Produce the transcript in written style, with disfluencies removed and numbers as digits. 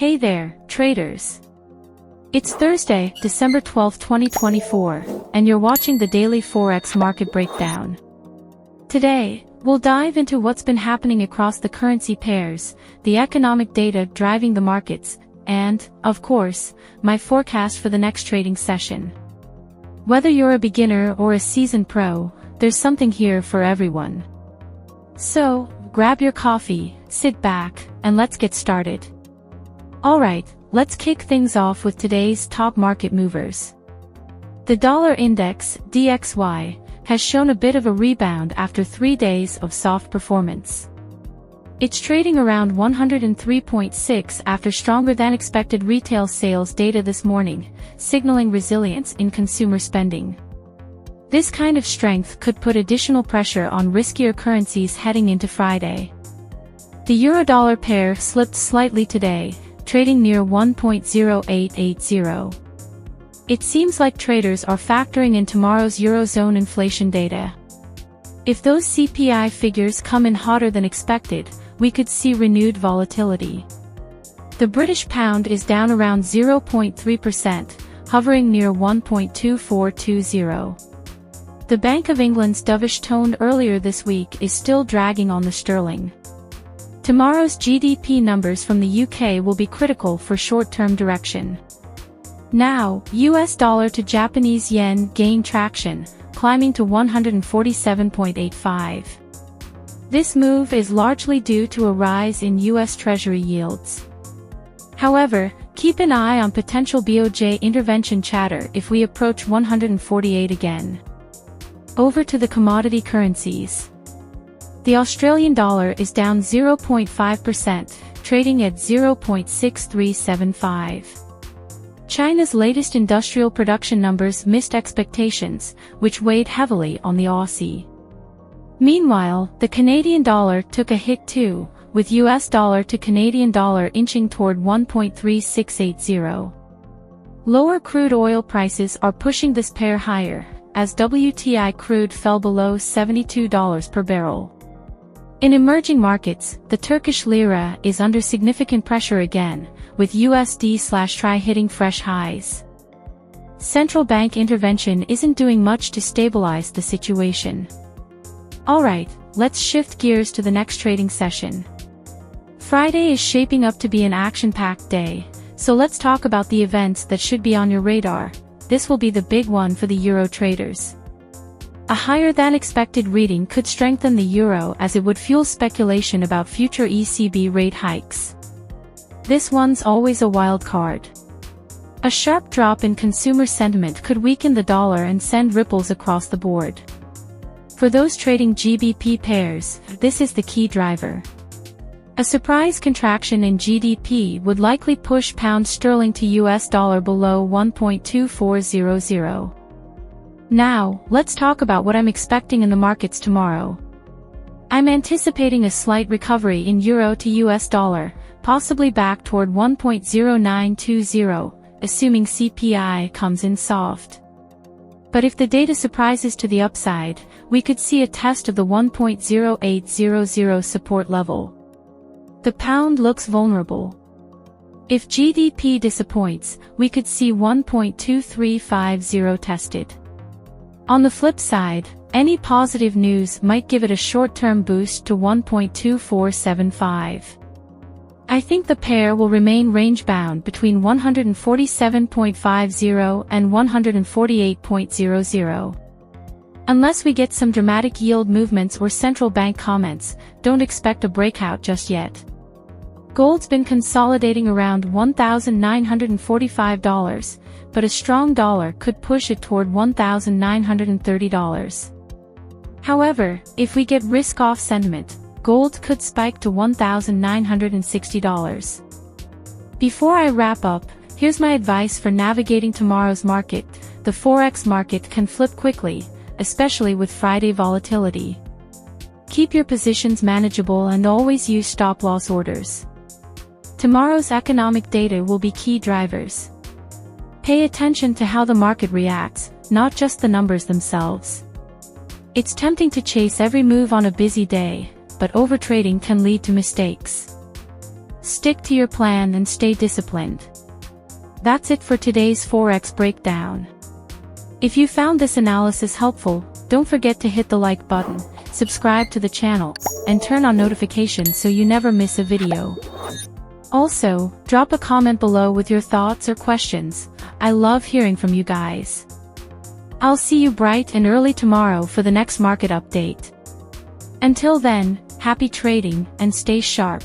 Hey there, traders. It's Thursday, December 12, 2024, and you're watching the daily Forex market breakdown. Today, we'll dive into what's been happening across the currency pairs, the economic data driving the markets, and, of course, my forecast for the next trading session. Whether you're a beginner or a seasoned pro, there's something here for everyone. So, grab your coffee, sit back, and let's get started. Alright, let's kick things off with today's top market movers. The dollar index, DXY, has shown a bit of a rebound after 3 days of soft performance. It's trading around 103.6 after stronger than expected retail sales data this morning, signaling resilience in consumer spending. This kind of strength could put additional pressure on riskier currencies heading into Friday. The euro-dollar pair slipped slightly today, trading near 1.0880. It seems like traders are factoring in tomorrow's Eurozone inflation data. If those CPI figures come in hotter than expected, we could see renewed volatility. The British pound is down around 0.3%, hovering near 1.2420. The Bank of England's dovish tone earlier this week is still dragging on the sterling. Tomorrow's GDP numbers from the UK will be critical for short-term direction. Now, US dollar to Japanese yen gained traction, climbing to 147.85. This move is largely due to a rise in US Treasury yields. However, keep an eye on potential BOJ intervention chatter if we approach 148 again. Over to the commodity currencies. The Australian dollar is down 0.5%, trading at 0.6375. China's latest industrial production numbers missed expectations, which weighed heavily on the Aussie. Meanwhile, the Canadian dollar took a hit too, with US dollar to Canadian dollar inching toward 1.3680. Lower crude oil prices are pushing this pair higher, as WTI crude fell below $72 per barrel. In emerging markets, the Turkish lira is under significant pressure again, with USD/TRY hitting fresh highs. Central bank intervention isn't doing much to stabilize the situation. Alright, let's shift gears to the next trading session. Friday is shaping up to be an action-packed day, so let's talk about the events that should be on your radar. This will be the big one for the euro traders. A higher-than-expected reading could strengthen the euro as it would fuel speculation about future ECB rate hikes. This one's always a wild card. A sharp drop in consumer sentiment could weaken the dollar and send ripples across the board. For those trading GBP pairs, this is the key driver. A surprise contraction in GDP would likely push pound sterling to US dollar below 1.2400. Now, let's talk about what I'm expecting in the markets tomorrow. I'm anticipating a slight recovery in euro to US dollar, possibly back toward 1.0920, assuming CPI comes in soft. But if the data surprises to the upside, we could see a test of the 1.0800 support level. The pound looks vulnerable. If GDP disappoints, we could see 1.2350 tested. On the flip side, any positive news might give it a short-term boost to 1.2475. I think the pair will remain range-bound between 147.50 and 148.00. Unless we get some dramatic yield movements or central bank comments, don't expect a breakout just yet. Gold's been consolidating around $1,945, but a strong dollar could push it toward $1,930. However, if we get risk-off sentiment, gold could spike to $1,960. Before I wrap up, here's my advice for navigating tomorrow's market. The Forex market can flip quickly, especially with Friday volatility. Keep your positions manageable and always use stop-loss orders. Tomorrow's economic data will be key drivers. Pay attention to how the market reacts, not just the numbers themselves. It's tempting to chase every move on a busy day, but overtrading can lead to mistakes. Stick to your plan and stay disciplined. That's it for today's Forex breakdown. If you found this analysis helpful, don't forget to hit the like button, subscribe to the channel, and turn on notifications so you never miss a video. Also, drop a comment below with your thoughts or questions. I love hearing from you guys. I'll see you bright and early tomorrow for the next market update. Until then, happy trading and stay sharp.